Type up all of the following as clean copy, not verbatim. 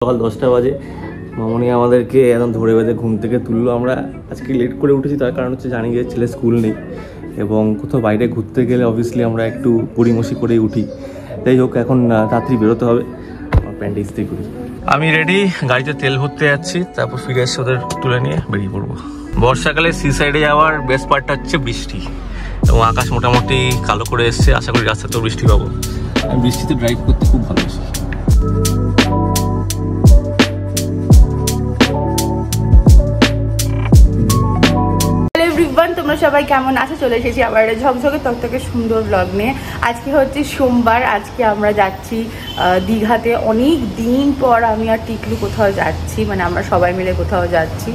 সকাল 10টা বাজে মামনি আমাদেরকে একদম ধরে বেঁধে ঘুম থেকে তুললো। আমরা আজকে লেট করে উঠেছি, তার কারণ হচ্ছে জানি যে ছেলে স্কুল নেই এবং কোথাও বাইরে ঘুরতে গেলে অবভিয়াসলি আমরা একটু গড়িমসি করেই উঠি। যাই হোক, এখন তাড়াতাড়ি বেরোতে হবে, আমার প্যান্টে ইস্ত্রি করি। আমি রেডি, গাড়িতে তেল ভরতে যাচ্ছি, তারপর ফিরে এসে ওদের তুলে নিয়ে বেরিয়ে পড়বো। বর্ষাকালে সি সাইডে যাওয়ার বেস্ট পার্টটা হচ্ছে বৃষ্টি, এবং আকাশ মোটামুটি কালো করে এসছে। আশা করি রাস্তাতেও বৃষ্টি পাবো। আমি বৃষ্টিতে ড্রাইভ করতে খুব ভালোবাসি। তোমরা সবাই কেমন আছো? চলে এসেছি আবার ঝকঝকে তকতকে সুন্দর ব্লগ নিয়ে। আজকে হচ্ছে সোমবার, আজকে আমরা যাচ্ছি দীঘাতে। অনেক দিন পর আমি আর টিকলু কোথাও যাচ্ছি, মানে আমরা সবাই মিলে কোথাও যাচ্ছি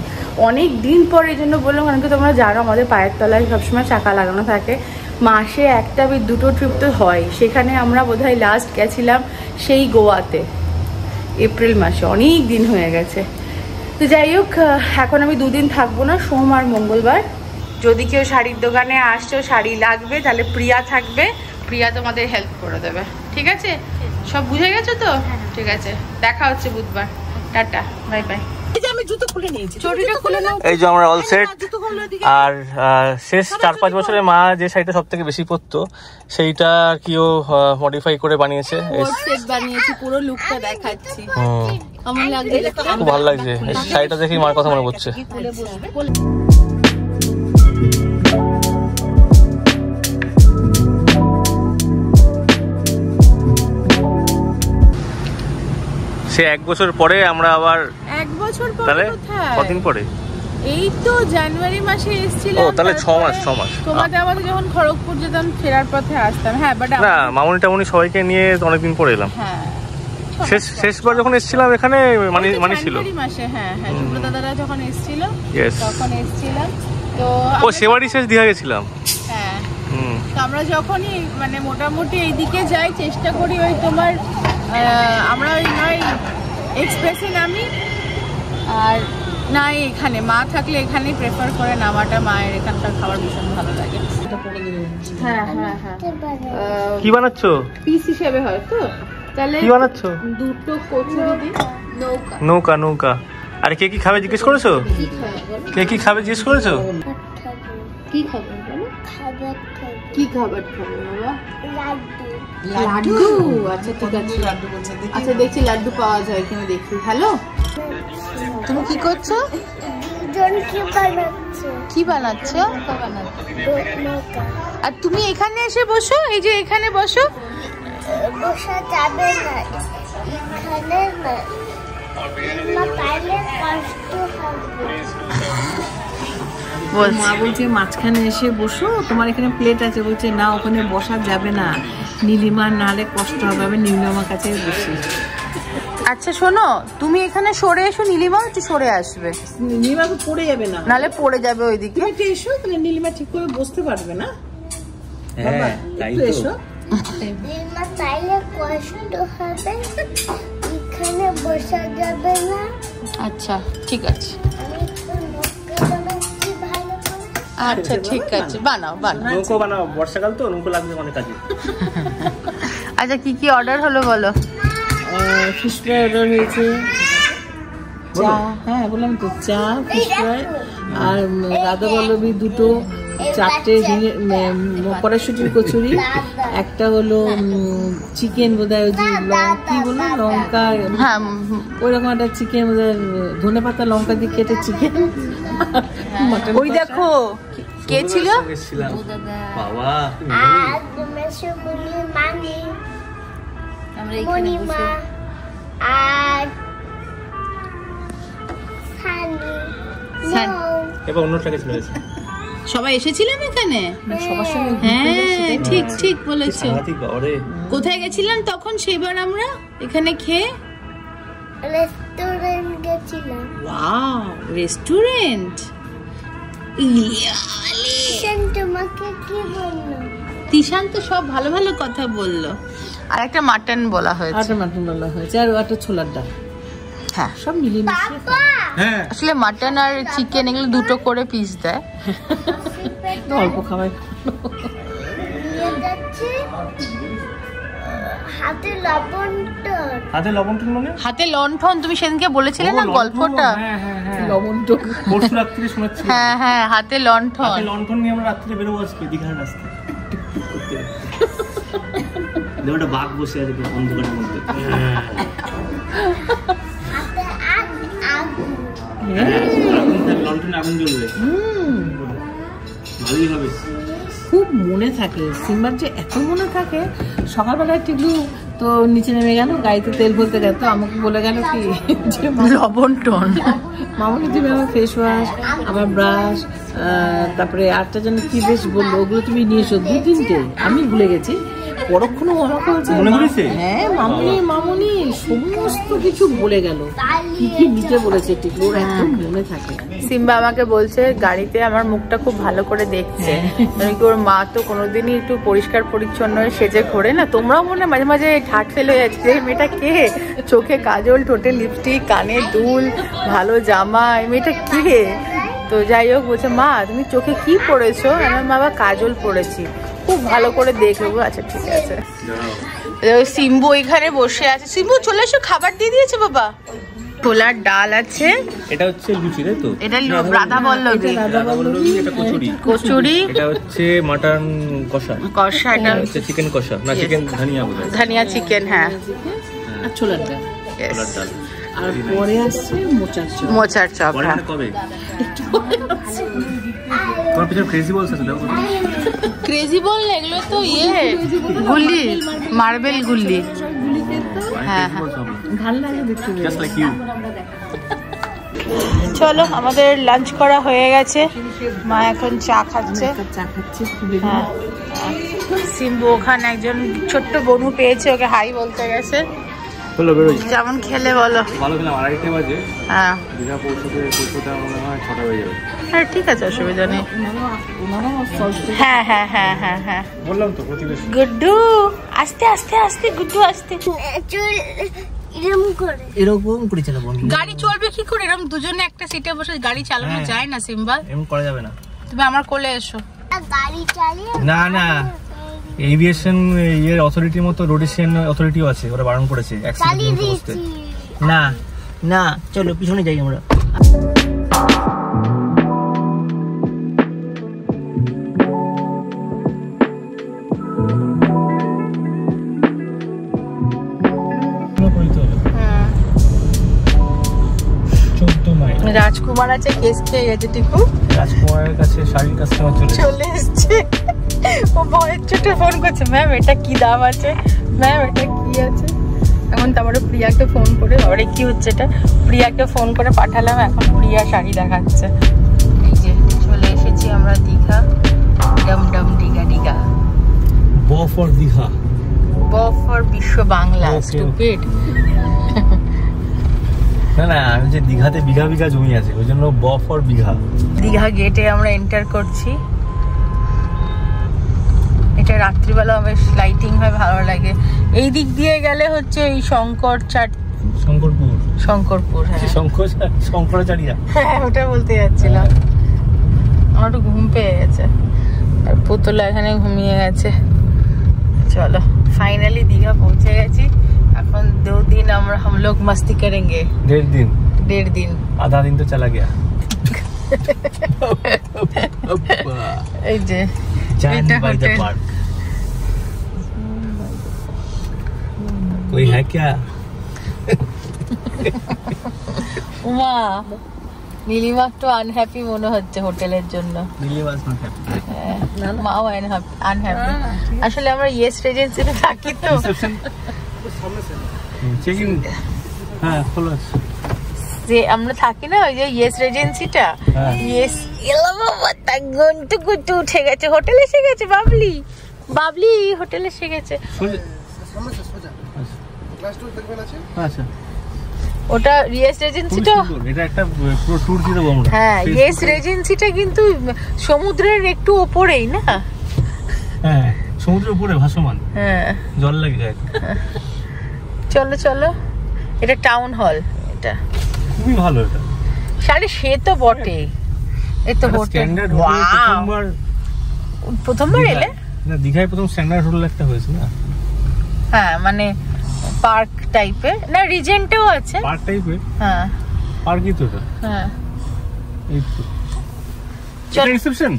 অনেক দিন পর। এই জন্য বললাম, কারণ কি তোমরা জানো আমাদের পায়ের তলায় সবসময় চাকা লাগানো থাকে, মাসে একটা দুটো ট্রিপ তো হয়। সেখানে আমরা বোধহয় লাস্ট গেছিলাম সেই গোয়াতে এপ্রিল মাসে, অনেক দিন হয়ে গেছে। তো যাই হোক, এখন আমি দুদিন থাকবো না, সোম আর মঙ্গলবার। যদি কেউ শাড়ির দোকানে আসছো, শাড়ি লাগবে, তাহলে প্রিয়া থাকবে, প্রিয়া তোমাদের হেল্প করে দেবে। ঠিক আছে? সব বুঝে গেছো তো? ঠিক আছে, দেখা হচ্ছে বুধবার। Tata, bye bye. এই যে আমরা অল সেট। আর শেষ 4-5 বছরে মা যে শাড়িটা সব থেকে বেশি পরতো, সেইটা আর কি ও মডিফাই করে বানিয়েছে। পুরো লুকটা দেখাচ্ছি, খুব ভালো লাগছে। এই শাড়িটা দেখি মার কথা মনে পড়ছে। সে 1 বছর পরে আমরা আবার 1 বছর পরে, তাহলে কতদিন পরে? এই তো জানুয়ারি মাসে এসেছিলাম। ও তাহলে 6 মাস। তোমাদের আমাদের যখন খড়গপুর যেতাম, ফেরার পথে আসতাম। হ্যাঁ, বাট না, মামুনি টামুনি সবাইকে নিয়ে অনেকদিন পরে এলাম। হ্যাঁ, শেষবার যখন এসেছিলাম এখানে মানে ছিল জানুয়ারি মাসে। হ্যাঁ, শুভ্র দাদারা যখন এসেছিল তখন এসেছিলাম। তো ও সেবারই শেষ দীঘা গেছিলাম। হ্যাঁ, তো আমরা যখনই মানে মোটামুটি এইদিকে যাই, চেষ্টা করি ওই তোমার আমরা ওই নয় এক্সপ্রেসে নামি, আর না এখানে মা থাকলে এখানেই প্রেফার করে নামাটা। মায়ের এখানকার খাবার ভীষণ ভালো লাগে। হ্যাঁ, কি বানাচ্ছো? পিস হিসেবে হয় তো। তাহলে কি বানাচ্ছো? দুটো কচুরি দি। নৌকা। আরে কে কি খাবে জিজ্ঞেস করেছো? কে কি খাবে জিজ্ঞেস করেছো? কি খাবে বলো? কি খাবার খাবে বাবা? লাড্ডু। আচ্ছা ঠিক আছে, আচ্ছা দেখছি লাড্ডু পাওয়া যায় কিনা দেখি। হ্যালো, তুমি কি করছো? কি বানাচ্ছো? আর তুমি এখানে এসে বসো, এই যে এখানে বসো। বসা যাবে না এখানে, মা পাইলে কষ্ট হবে। মা বলছে মাঝখানে এসে বসো, তোমার এখানে প্লেট আছে। বলছে না, ওখানে বসা যাবে না, নীলিমা নাহলে কষ্ট হবে, আমি নীলিমার কাছে বসি। আচ্ছা শোনো, তুমি এখানে সরে এসো, নীলিমা হচ্ছে সরে আসবে। নীলিমা তো পড়ে যাবে না, নাহলে পড়ে যাবে ওইদিকে। তুমি এসো, তাহলে নীলিমা ঠিক করে বসতে পারবে না। হ্যাঁ, তাই তো। এসো, নীলিমা পাইলে কষ্ট হবে, এখানে বসা যাবে না। আচ্ছা ঠিক আছে, আচ্ছা ঠিক আছে, বানাও। নৌকো বানাও, বর্ষাকাল তো নৌকো লাগবে অনেক কাজে। আচ্ছা কি অর্ডার হলো বলো? ফিশ ফ্রাই অর্ডার হয়েছে, চা। হ্যাঁ বললাম তো, চা, ফিশ ফ্রাই আর রাধা বল্লভী দুটো, 4টে কড়াইশুটির কচুরি, একটা হলো চিকেন বোধহয়, কি বলো লঙ্কা, হ্যাঁ ওইরকম একটা চিকেন বোধহয়, ধনে পাতা লঙ্কা দিয়ে কেটে চিকেন। ওই দেখো কে ছিল বাবা, আমরা এখানে বসে। আর এবার অন্যটাকে চলে গেছে। সবাই এসেছিলাম এখানে সবার সঙ্গে। হ্যাঁ ঠিক বলেছো। বাবারে, কোথায় গেছিলাম তখন? সেবার আমরা এখানে খেয়ে রেস্টুরেন্ট গেছিলাম। Wow, restaurant. তোমাকে কি বললো? তিশান তো সব ভালো ভালো কথা বললো। আর একটা মাটন বলা হয়েছে, আর একটা ছোলার ডাল। হ্যাঁ সব মিলিয়ে মিশিয়ে। হ্যাঁ আসলে মাটন আর চিকেন এগুলো দুটো করে পিস দেয়। অল্প খাবার। হাতে লবণ হাতে লবণ টন মানে হাতে লণ্ঠন, তুমি সেদিনকে বলেছিলে না গল্পটা। লবণ পরশু রাত্রে শোনাচ্ছি। হ্যাঁ হ্যাঁ, হাতে লণ্ঠন। হাতে লণ্ঠন নিয়ে আমরা রাত্রে বেরোবো আজকে দীঘার রাস্তায়। দেখো বাঘ বসে আছে অন্ধকারের মধ্যে। লণ্ঠনে আগুন জ্বলবে, ভালোই হবে। খুব মনে থাকে সিম্বার, যে এত মনে থাকে। সকালবেলায় টিকলু তো নিচে নেমে গেল, গাড়িতে তেল ভরতে গেল, তো আমাকে বলে গেল কি যে লবণটন মামনি তুমি আমার ফেস ওয়াশ, আমার ব্রাশ, তারপরে আরটা যেন কি বেশ বললো, ওগুলো তুমি নিয়ে এসো। 2-3টে আমি ভুলে গেছি। পরক্ষণে আমাকে বলছে হ্যাঁ মামনি সমস্ত কিছু বলে গেল, কি কি নিতে বলেছে টিকলু, ওর একদম মনে থাকে। সিম্বা আমাকে বলছে গাড়িতে আমার মুখটা খুব ভালো করে দেখছে, ওর মা তো কোনোদিনই একটু পরিষ্কার পরিচ্ছন্ন সেজে ঘোরে না। তোমরাও মনে মাঝে মাঝে ঠাট ফেলে যাচ্ছে, এই মেয়েটা কে, চোখে কাজল, ঠোঁটে লিপস্টিক, কানে দুল, ভালো জামা, এই মেয়েটা কে। তো যাই হোক বলছে মা তুমি চোখে কি পড়েছো? আমার বাবা কাজল পড়েছি, খুব ভালো করে দেখবো। আচ্ছা ঠিক আছে। সিম্বু এখানে বসে আছে। সিম্বু চলে এসো, খাবার দিয়ে দিয়েছে বাবা। ছোলার ডাল আছে, এটা হচ্ছে লুচি, তাই তো? এটা রাধা বল্লভী, এটা কচুরি, কচুরি, এটা হচ্ছে মাটন কষা, কষা, এটা হচ্ছে চিকেন কষা, না চিকেন ধনিয়া বোধহয়, ধনিয়া চিকেন, হ্যাঁ, আর ছোলার ডাল, ছোলার ডাল। আর পরে আসছে মোচার চপ। মোচার চপ, হ্যাঁ। কবে তোমার পিছনে ক্রেজি বলছ তো? দেখো ক্রেজি বল না, এগুলো তো গুল্লি, মার্বেল গুল্লি। হ্যাঁ হ্যাঁ, ভালো লাগে দেখতে। Just like you. চলো আমাদের লাঞ্চ করা হয়ে গেছে, মা এখন চা খাচ্ছে। চা খাচ্ছে। হ্যাঁ, সিম্বু ওখানে একজন ছোট্ট বনু পেয়েছে, ওকে হাই বলতে গেছে। চলো বেরোই। যেমন খেলে বলো। ভালো খেলাম, 2:30 বাজে। হ্যাঁ দীঘা পৌঁছতে মনে হয় 6টা বেজে যাবে। হ্যাঁ ঠিক আছে, অসুবিধা নেই। হ্যাঁ হ্যাঁ হ্যাঁ হ্যাঁ হ্যাঁ, বললাম তো প্রতিবেশী। গুড্ডু আস্তে আস্তে আস্তে, গুড্ডু আস্তে। এরকম করে চালাবো গাড়ি চলবে কি করে? এরকম দুজনে একটা সিটে বসে গাড়ি চালানো যায় না সিম্বা? এমন করা যাবে না। তুমি আমার কোলে এসো। গাড়ি চালিয়ে না না, এভিয়েশন এর অথরিটির মতো রোডেশিয়ান অথরিটিও আছে, ওরা বারণ করেছে অ্যাক্সিডেন্ট করতে। না না, চলো পিছনে যাই আমরা। রাজকুমার আছে, কেস খেয়ে গেছে টিকু। রাজকুমারের কাছে শাড়ির কাস্টমার চলে এসছে, ও ভয়ের চোটে ফোন করছে, ম্যাম এটা কি দাম আছে, ম্যাম এটা কি আছে। এখন তারপরে প্রিয়াকে ফোন করে, আরে কি হচ্ছে এটা, প্রিয়াকে ফোন করে পাঠালাম, এখন প্রিয়া শাড়ি দেখাচ্ছে। এই যে চলে এসেছি আমরা দীঘা, ডম ডম দীঘা, দীঘা ব ফর দীঘা, ব ফর বিশ্ব বাংলা, স্টুপিড। না না, আমি যে দীঘাতে বিঘা বিঘা জমি আছে, ওই জন্য ব ফর বিঘা। দীঘা গেটে আমরা এন্টার করছি। এটা রাত্রিবেলা বেশ লাইটিং হয়, ভালো লাগে। এই দিক দিয়ে গেলে হচ্ছে এই শঙ্করপুর, হ্যাঁ শঙ্করাচার্য, হ্যাঁ ওটা বলতে যাচ্ছিলাম। আমার একটু ঘুম পেয়ে গেছে, আর পুতলা এখানে ঘুমিয়ে গেছে। চলো ফাইনালি দীঘা পৌঁছে গেছি। এখন 2 दिन हम लोग मस्ती करेंगे। 1.5 दिन, आधा दिन तो चला गया। এই যে Jam by the park। कोई है क्या? উমা, নীলিমা একটু আনহ্যাপি মনে হচ্ছে হোটেলের জন্য। মাও আনহ্যাপি। আসলে আমরা ইয়েস রেজেন্সিতে থাকি তো, যে আমরা থাকি না ওই যে ইয়েস রেজেন্সিটা, ইয়েস এলো বাবা, তা গন্টু গুটু উঠে গেছে, হোটেল এসে গেছে। বাবলি হোটেল এসে গেছে। ওটা ইয়েস রেজেন্সিটা, এটা একটা পুরো ট্যুর দিয়ে দেবো আমরা। হ্যাঁ ইয়েস রেজেন্সিটা কিন্তু সমুদ্রের একটু উপরেই না? হ্যাঁ সমুদ্রের উপরে ভাসমান, হ্যাঁ জল লাগে যায়। চলো চলো, এটা টাউন হল, এটা খুবই ভালো। এটা সারে সে তো বটে, এই তো হোটেল। প্রথমবার এলে না, দীঘায় প্রথম স্ট্যান্ডার্ড হোটেল একটা হয়েছে না? হ্যাঁ মানে পার্ক টাইপের, না রিজেন্টেও আছে পার্ক টাইপের। হ্যাঁ পার্কই তো এটা। হ্যাঁ এই তো চল। রিসেপশন।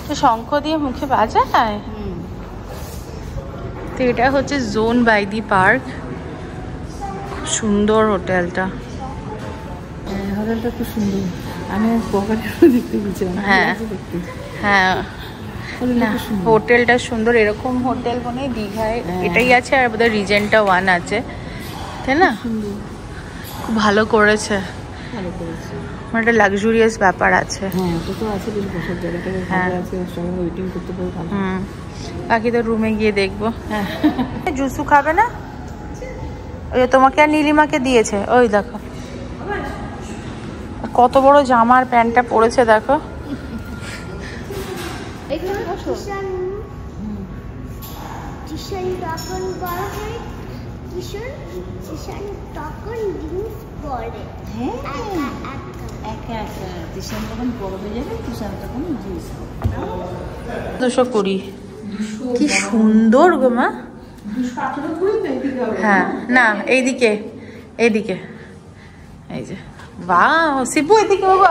তো শঙ্খ দিয়ে মুখে বাজায়। তো এটা হচ্ছে জোন বাই দি পার্ক, সুন্দর হোটেলটা। হোটেলটা খুব সুন্দর, আমি পকেটে দেখতে গেছিলাম। হ্যাঁ হ্যাঁ না হোটেলটা সুন্দর, এরকম হোটেল মানে দীঘায় এটাই আছে, আর বোধহয় রিজেন্টটা 1 আছে, তাই না? খুব ভালো করেছে, ভালো করেছে। মানে একটা লাক্সুরিয়াস ব্যাপার আছে। হ্যাঁ ওটা তো আছে, বেশ বসার জায়গাটা হ্যাঁ। ভালো আছে, সবাই ওয়েটিং করতে পারে ভালো। বাকি তো রুমে গিয়ে দেখবো। হ্যাঁ জুসু খাবে না? ওই যে তোমাকে আর নীলিমাকে দিয়েছে, ওই দেখো কত বড় জামার প্যান্টটা পরেছে দেখো। টিশন তখন বড় হয়, টিশন তখন জিন্স পরে। হ্যাঁ একা একা একা টিশন তখন বড় হয়ে যাবে, টিশন তখন জিন্স। 220 কি সুন্দর গো মা। হ্যাঁ না এইদিকে এইদিকে, এই যে বাহ শিবু এদিকে বাবা,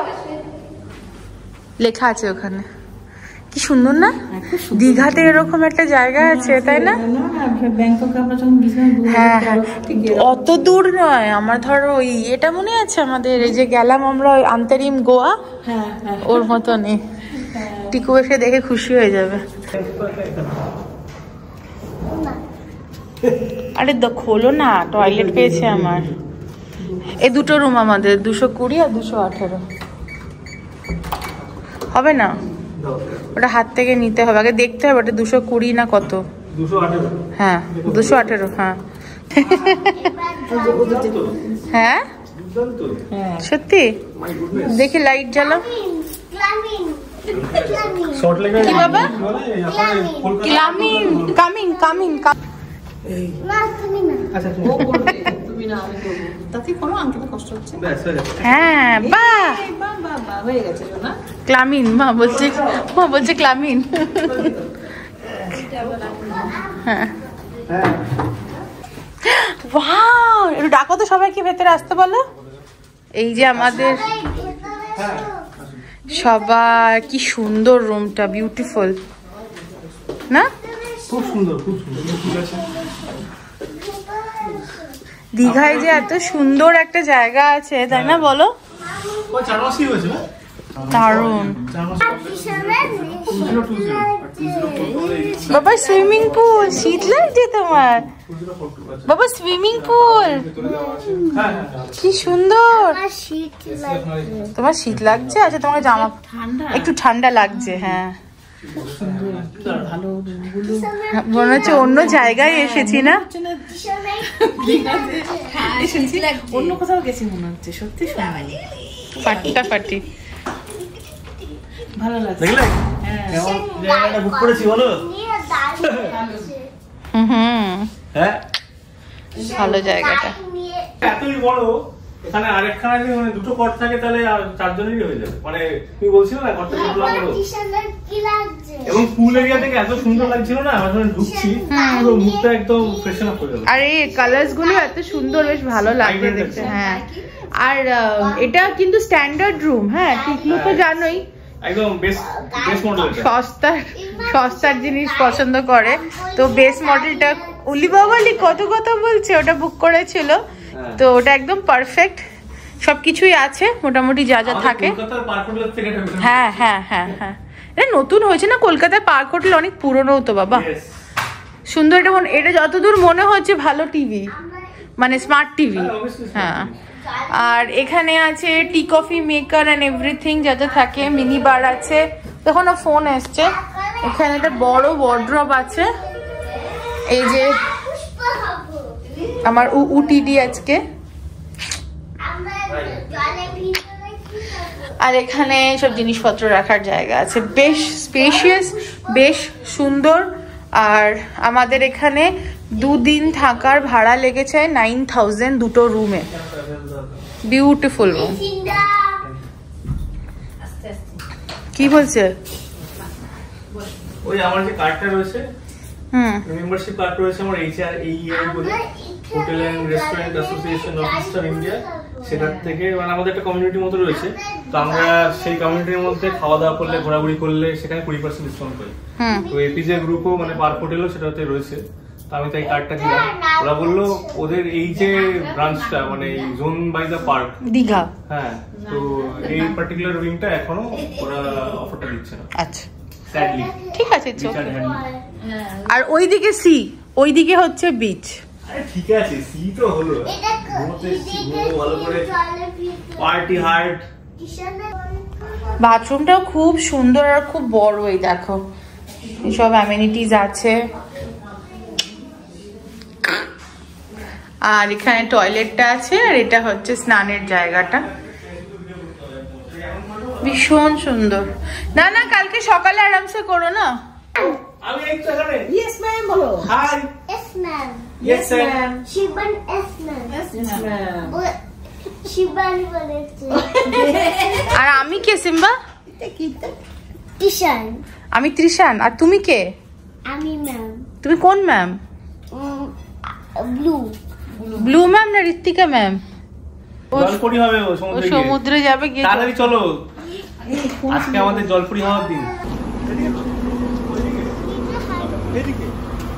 লেখা আছে ওখানে, কি সুন্দর না? দীঘাতে এরকম একটা জায়গা আছে তাই না? ব্যাংককে আমরা যখন গেছিলাম, হ্যাঁ হ্যাঁ অত দূর নয়, আমার ধরো ওই এটা মনে আছে আমাদের এই যে গেলাম আমরা ওই আন্তরিম গোয়া, হ্যাঁ হ্যাঁ ওর মতনই। টিকু এসে দেখে খুশি হয়ে যাবে। আরে খোলো না, টয়লেট পেয়েছে আমার। এই দুটো রুম আমাদের, 220 আর 218 হবে না? ওটা হাত থেকে নিতে হবে, আগে দেখতে হবে ওটা 220 না কত। 218। হ্যাঁ 218। হ্যাঁ হ্যাঁ সত্যি দেখি লাইট জ্বালাও। কি বাবা? ক্লামিং কামিং কামিং। ও করবে, তুমি না আমি করবো, তাতে কোনো আঙ্কেলের কষ্ট হচ্ছে না। হ্যাঁ বাহ বাহ বাহ বাহ হয়ে গেছে না? ক্লামিন, মা বলছে ক্লামিন। হ্যাঁ ওয়াও, একটু ডাকো তো সবাইকে ভেতরে আসতে বলো। এই যে আমাদের সবার, কি সুন্দর রুমটা, বিউটিফুল না? খুব সুন্দর, খুব সুন্দর। ঠিক আছে, দীঘায় যে এত সুন্দর একটা জায়গা আছে তাই না বলো? ওই 4 মাসই হয়েছে না? দারুণ। 4 মাস। বাবা সুইমিং পুল, শীত লাগছে তোমার? বাবা সুইমিং পুল কি সুন্দর। তোমার শীত লাগছে? আচ্ছা তোমার জামা একটু ঠান্ডা লাগছে। হ্যাঁ ভালো রুমগুলো মনে হচ্ছে অন্য জায়গায় এসেছি না? অন্য কোথাও গেছি মনে হচ্ছে, সত্যি সুন্দর, ফাটাফাটি। ভালো লাগছে। দেখলে কেমন জায়গাটা বুক করেছি বলো? হ্যাঁ ভালো জায়গাটা। এতই বড়, এখানে আরেকখানা যদি মানে দুটো কট থাকে তাহলে আর 4 জনেরই হয়ে যাবে। মানে তুমি বলছিলে না কটটা কতটা বড়, এবং পুল এরিয়া থেকে এত সুন্দর লাগছিল না, আমরা যখন ঢুকছি পুরো মুখটা একদম ফ্রেশন আপ হয়ে গেল। আর এই কালার্স গুলো এত সুন্দর, বেশ ভালো লাগছে দেখতে। হ্যাঁ আর এটা কিন্তু স্ট্যান্ডার্ড রুম। হ্যাঁ টিকলু তো জানোই একদম বেস মডেল, সস্তার জিনিস পছন্দ করে, তো বেস মডেলটা উলি বাবালি কত কথা বলছে, ওটা বুক করেছিল, তো ওটা একদম পারফেক্ট, সবকিছুই আছে মোটামুটি যা যা থাকে। হ্যাঁ হ্যাঁ হ্যাঁ হ্যাঁ এটা নতুন হয়েছে না, কলকাতার পার্ক হোটেল অনেক পুরনো তো বাবা। সুন্দর, এটা যতদূর মনে হচ্ছে ভালো টিভি, মানে স্মার্ট টিভি। হ্যাঁ আর এখানে আছে tea coffee maker and everything যা যা থাকে, মিনি বার আছে। তখন ফোন এসছে, এখানে একটা বড় ওয়ার্ড্রব আছে। এই যে আমার উটিডি আজকে, আর এখানে সব জিনিসপত্র রাখার জায়গা আছে, বেশ স্পেশিয়াস, বেশ সুন্দর। আর আমাদের এখানে 2 দিন থাকার ভাড়া লেগেছে 9000 দুটো রুমে, বিউটিফুল রুম। কি বলছে? ওই আমার যে কার্ডটা রয়েছে, হুম, মেম্বারশিপ কার্ড রয়েছে আমার HRAEI বলে, hotel and restaurant association of eastern India, সেটার থেকে মানে আমাদের একটা কমিউনিটি মতো রয়েছে। তো আমরা সেই কমিউনিটির মধ্যে খাওয়া দাওয়া করলে, ঘোরাঘুরি করলে সেখানে 20% ডিসকাউন্ট পাই। তো এপিজে গ্রুপও মানে পার্ক হোটেলও সেটাতে রয়েছে। তো আমি তাই কার্ডটা দিলাম। ওরা বললো ওদের এই যে ব্রাঞ্চটা মানে zone by the park Digha, হ্যাঁ, তো এই পার্টিকুলার উইংটা এখনো ওরা অফারটা দিচ্ছে না। আচ্ছা স্যাডলি ঠিক আছে। আর ওইদিকে সি, ওইদিকে হচ্ছে বিচ। আরে ঠিক আছে, সি তো হলো, ভালো করে পার্টি হার্ট। বাথরুমটাও খুব সুন্দর আর খুব বড়, এই দেখো সব অ্যামেনিটিজ আছে। আর এখানে টয়লেটটা আছে, আর এটা হচ্ছে স্নানের জায়গাটা, ভীষণ সুন্দর। না না, কালকে সকালে আরামসে করো না। আমি একটু এখানে ইয়েস ম্যাম বলো। Hi Yes, ma'am. Yes sir. Shiban, yes, ma'am. Yes ma'am. Shiban বলেছে। আর আমি কে সিম্বা? টিশান। আমি ত্রিশান। আর তুমি কে? আমি ম্যাম। তুমি কোন ম্যাম? ব্লু। ব্লু ম্যাম না ঋত্বিকা ম্যাম? জলপুরি হবে, ও ও সমুদ্রে গিয়ে। সমুদ্রে যাবে গিয়ে। তাড়াতাড়ি চলো, আজকে আমাদের জলপুরি হওয়ার দিন।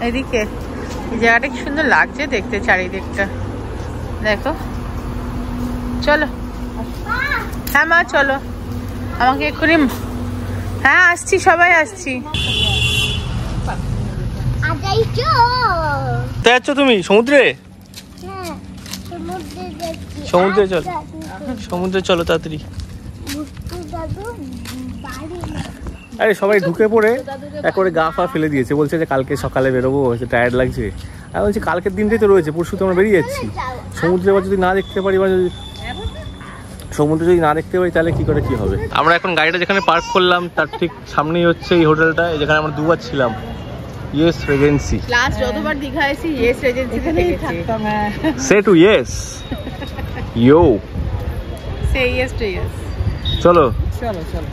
এদিকে এই জায়গাটা কি সুন্দর লাগছে দেখতে, চারিদিকটা দেখো। চলো, হ্যাঁ মা চলো, আমাকে এক্ষুনি, হ্যাঁ আসছি, সবাই আসছি। আগাই চো। কোথায় যাচ্ছ তুমি? সমুদ্রে? হ্যাঁ, সমুদ্রে যাচ্ছি। সমুদ্রে চল, সমুদ্রে চলো তাড়াতাড়ি। বুঝতে দাদু বাড়ি না। আরে সবাই ঢুকে পড়ে একবারে গা ফা ফেলে দিয়েছে, বলছে যে কালকে সকালে বেরোবো, হচ্ছে টায়ার্ড লাগছে। আমি বলছি কালকের দিনটাই তো রয়েছে, পরশু তো আমরা বেরিয়ে যাচ্ছি। সমুদ্রে এবার যদি না দেখতে পারি বা যদি সমুদ্র যদি না দেখতে পারি তাহলে কি করে কি হবে। আমরা এখন গাড়িটা যেখানে পার্ক করলাম তার ঠিক সামনেই হচ্ছে এই হোটেলটা, যেখানে আমরা দুবার ছিলাম, ইয়েস রেজেন্সি। লাস্ট যতবার দীঘা এসেছি ইয়েস রেজেন্সি এখানেই থাকতাম। হ্যাঁ সে টু ইয়েস ইয়ো, সে ইয়েস টু ইয়েস। চলো চলো চলো।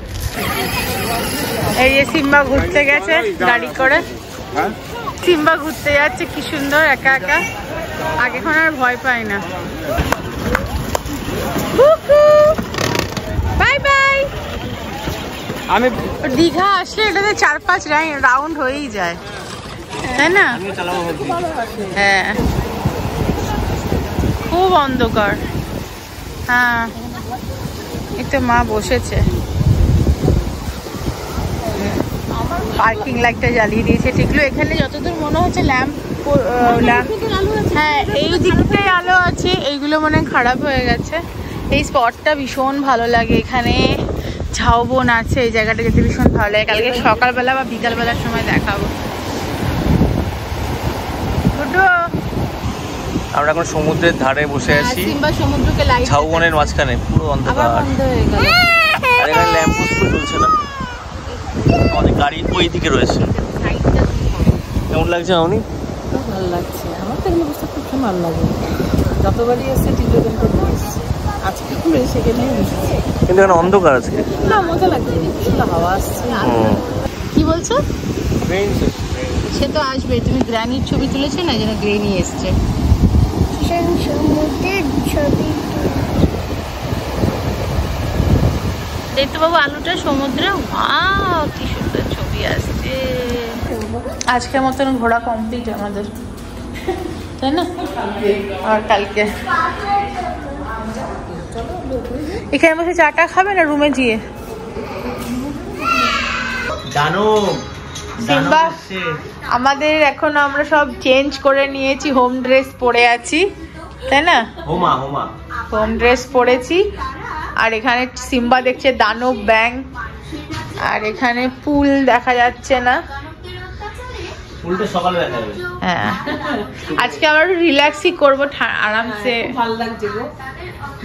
এই যে সিম্বা ঘুরতে গেছে গাড়ি করে, সিম্বা ঘুরতে যাচ্ছে, কি সুন্দর একা একা, আগে এখন আর ভয় পায় না। Bye bye. আমি দীঘা আসলে এটাতে 4-5 রাউন্ড হয়েই যায়, তাই না? হ্যাঁ খুব অন্ধকার। হ্যাঁ এই তো মা বসেছে, পার্কিং লাইটটা জ্বালিয়ে দিয়েছে। টিকলু এখানে যতদূর মনে হচ্ছে ল্যাম্প, হ্যাঁ এই দিকটাই আলো আছে, এইগুলো মনে খারাপ হয়ে গেছে। এই স্পটটা ভীষণ ভালো লাগে, এখানে ঝাউবন আছে, এই জায়গাটা যেতে ভীষণ ভালো লাগে। কালকে সকালবেলা বা বিকালবেলার সময় দেখাবো। আমরা এখন সমুদ্রের ধারে বসে আছি, সিম্বা সমুদ্রকে লাইট, ঝাউবনের মাঝখানে, পুরো অন্ধকার। বন্ধ হয়ে গেল, আর এখানে ল্যাম্প পোস্ট চলছে না, আমাদের গাড়ি ওই দিকে রয়েছে। কেমন লাগছে মামনি? খুব ভালো লাগছে, আমার তো এগুলো বসতে খুব ভালো লাগে। যতবারই এসে টিকটকের করতে এসেছি, আজকে একটু সেখানেই বসেছি। কিন্তু এখানে অন্ধকার আছে না, মজা লাগছে, সুন্দর হাওয়া আসছে। কি বলছো? সে তো আসবে, তুমি গ্র্যানির ছবি তুলেছো না, যেন গ্রেনি এসছে। সমুদ্রের ছবি দেখতে পাবো আলুটা সমুদ্রে, ওয়াও কি সুন্দর ছবি আসছে। আজকের মতন ঘোরা কমপ্লিট আমাদের, তাই না? আর কালকে এখানে বসে চাটা খাবে না রুমে গিয়ে? সিম্বা, আমাদের এখন আমরা সব চেঞ্জ করে নিয়েছি, হোম ড্রেস পরে আছি, তাই না? হোম ড্রেস পরেছি। আর এখানে সিম্বা দেখছে দানব ব্যাং, আর এখানে পুল দেখা যাচ্ছে না, উল্টো সকালে দেখা যাবে। হ্যাঁ আজকে আমরা রিল্যাক্সই করবো আরামসে। ভালো লাগছে গো,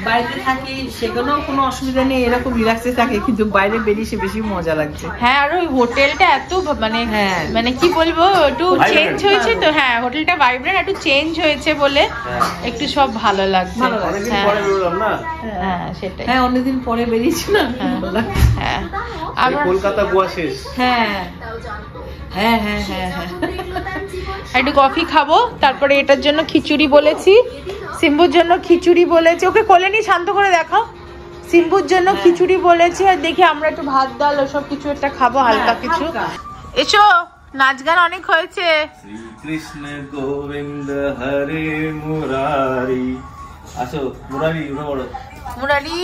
বাইরে থাকি সেখানেও কোনো অসুবিধা নেই, এরকম রিল্যাক্সে থাকে, কিন্তু বাইরে বেরিয়ে বেশি মজা লাগছে। হ্যাঁ আর ওই হোটেলটা এত মানে হ্যাঁ মানে কি বলবো, একটু চেঞ্জ হয়েছে তো, হ্যাঁ হোটেলটা ভাইব্রেন্ট একটু চেঞ্জ হয়েছে বলে একটু সব ভালো লাগছে। হ্যাঁ সেটাই, হ্যাঁ অনেকদিন পরে বেরিয়েছি না, ভালো লাগছে। হ্যাঁ আবার কলকাতা গোয়া শেষ। হ্যাঁ হ্যাঁ হ্যাঁ হ্যাঁ হ্যাঁ একটু কফি খাবো, তারপরে এটার জন্য খিচুড়ি বলেছি, সিম্বুর জন্য খিচুড়ি বলেছি, ওকে কোলে নিয়ে শান্ত করে দেখাও। সিম্বুর জন্য খিচুড়ি বলেছি, আর দেখি আমরা একটু ভাত ডাল ওসব কিছু একটা খাবো, হালকা কিছু। এসো, নাচ গান অনেক হয়েছে। শ্রীকৃষ্ণ গোবিন্দ হরে মুরারি। আসো মুরারি, উঠে পড়ো। মুরারি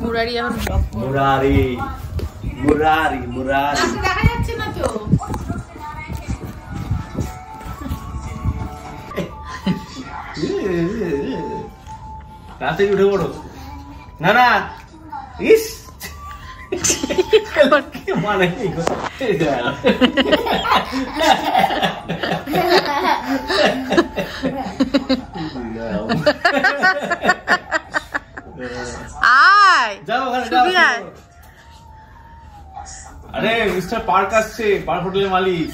মুরারি এখন মুরারি মুরারি মুরারি। দেখা যাচ্ছে না তো। রাতে উঠে পড়ো। না না, ইস মানে আয় যাও ওখানে শুবি যাও। আয়। আরে মিস্টার পার্ক আসছে, পার্ক হোটেলের মালিক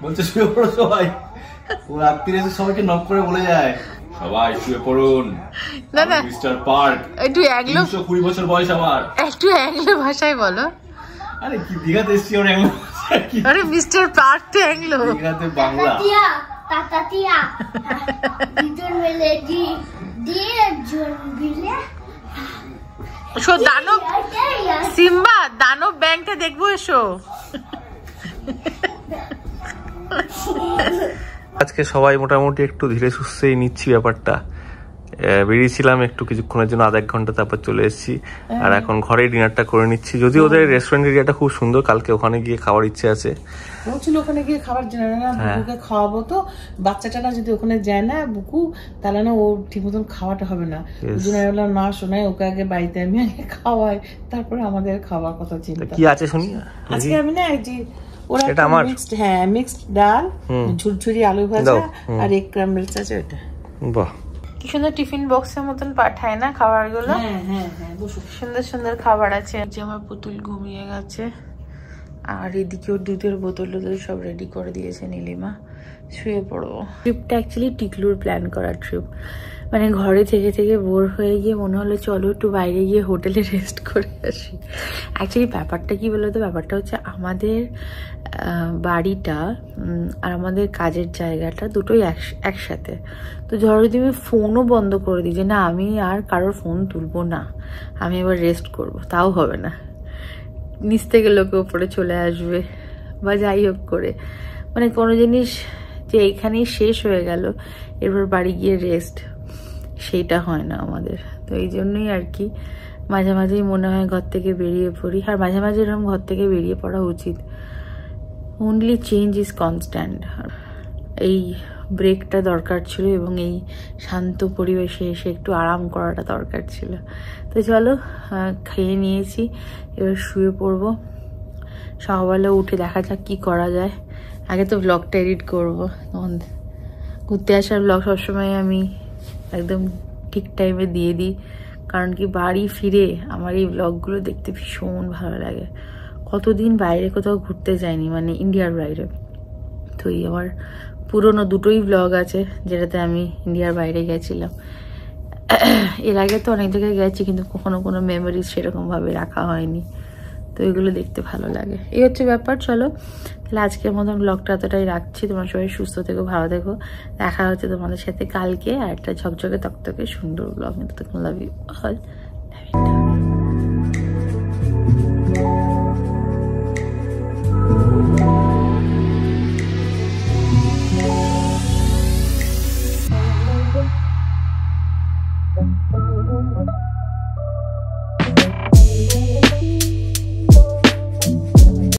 বলছে শুয়ে পড়ো সবাই। ও রাত্রিরে এসে সবাইকে নক করে বলে যায় সবাই শুয়ে পড়ুন, না না, মিস্টার পার্ক। একটু অ্যাংলো, 320 বছর বয়স আমার। একটু অ্যাংলো ভাষায় বলো। আরে কি দীঘাতে এসছি আমরা, এমন কি আরে মিস্টার পার্ক তো অ্যাংলো। দীঘাতে বাংলা। তাতাতিয়া দুজন মিলে দিয়ে জন মিলে শো দানব, সিম্বা দানব ব্যাংকটা দেখবো, এসো। আজকে সবাই মোটামুটি একটু ধীরে সুস্থেই নিচ্ছি ব্যাপারটা। বেরিয়েছিলাম একটু কিছুক্ষণের জন্য, আধা এক ঘন্টা, তারপর চলে এসেছি। আর এখন ঘরেই ডিনারটা করে নিচ্ছি। যদি ওদের রেস্টুরেন্ট এরিয়াটা খুব সুন্দর, কালকে ওখানে গিয়ে খাওয়ার ইচ্ছে আছে। বলছিল ওখানে গিয়ে খাবার জন্য না, বুকুকে খাওয়াবো। তো বাচ্চাটা না যদি ওখানে যায় না বুকু, তাহলে না ও ঠিক মতন খাওয়াটা হবে না। ওই জন্য আমি বললাম না শোনাই, ওকে আগে বাড়িতে আমি আগে খাওয়াই, তারপরে আমাদের খাবার কথা চিন্তা। কি আছে শুনি আজকে আমি না এই যে ওরা এটা আমার মিক্সড, হ্যাঁ মিক্সড ডাল, ঝুরঝুরি আলু ভাজা আর এক ক্রাম্বলস আছে ওটা। বাহ, কি সুন্দর টিফিন বক্সের মতন পাঠায় না খাবারগুলো। হ্যাঁ হ্যাঁ হ্যাঁ, বসো। সুন্দর সুন্দর খাবার আছে। যে আমার পুতুল ঘুমিয়ে গেছে, আর এদিকে ওর দুধের বোতল সব রেডি করে দিয়েছে নীলিমা। শুয়ে পড়বো। ট্রিপটা অ্যাকচুয়ালি টিকলুর প্ল্যান করা ট্রিপ। মানে ঘরে থেকে থেকে বোর হয়ে গিয়ে মনে হলো চলো একটু বাইরে গিয়ে হোটেলে রেস্ট করে আসি। অ্যাকচুয়ালি ব্যাপারটা কি বলতো, ব্যাপারটা হচ্ছে আমাদের বাড়িটা আর আমাদের কাজের জায়গাটা দুটোই একসাথে। তো ধরো যদি আমি ফোনও বন্ধ করে দিই যে না আমি আর কারোর ফোন তুলবো না, আমি এবার রেস্ট করব, তাও হবে না। নিচ থেকে লোকে ওপরে চলে আসবে বা যাই হোক করে, মানে কোনো জিনিস যে এইখানেই শেষ হয়ে গেল এরপর বাড়ি গিয়ে রেস্ট, সেইটা হয় না আমাদের। তো এই জন্যই আর কি মাঝে মাঝেই মনে হয় ঘর থেকে বেরিয়ে পড়ি, আর মাঝে মাঝে এরকম ঘর থেকে বেরিয়ে পড়া উচিত। Only change is constant. এই ব্রেকটা দরকার ছিল এবং এই শান্ত পরিবেশে এসে একটু আরাম করাটা দরকার ছিল। তো চলো, খেয়ে নিয়েছি, এবার শুয়ে পড়বো। সকালবেলা উঠে দেখা যাক কি করা যায়। আগে তো ব্লগটা এডিট করবো। ঘুরতে আসার ব্লগ সবসময় আমি একদম ঠিক টাইমে দিয়ে দিই, কারণ কি বাড়ি ফিরে আমার এই ব্লগগুলো দেখতে ভীষণ ভালো লাগে। কতদিন বাইরে কোথাও ঘুরতে যাইনি, মানে ইন্ডিয়ার বাইরে। তো এই আমার পুরনো দুটোই ব্লগ আছে যেটাতে আমি ইন্ডিয়ার বাইরে গেছিলাম। এর আগে তো অনেক জায়গায় গেছি, কিন্তু কখনো কোনো মেমোরিজ সেরকমভাবে রাখা হয়নি। তো এগুলো দেখতে ভালো লাগে, এই হচ্ছে ব্যাপার। চলো তাহলে আজকের মতন ব্লগটা এতটাই রাখছি। তোমার সবাই সুস্থ থেকো, ভালো থেকো। দেখা হচ্ছে তোমাদের সাথে কালকে আর একটা ঝকঝকে তকতকে সুন্দর ব্লগ। ততক্ষণ লাভ ইউ অল।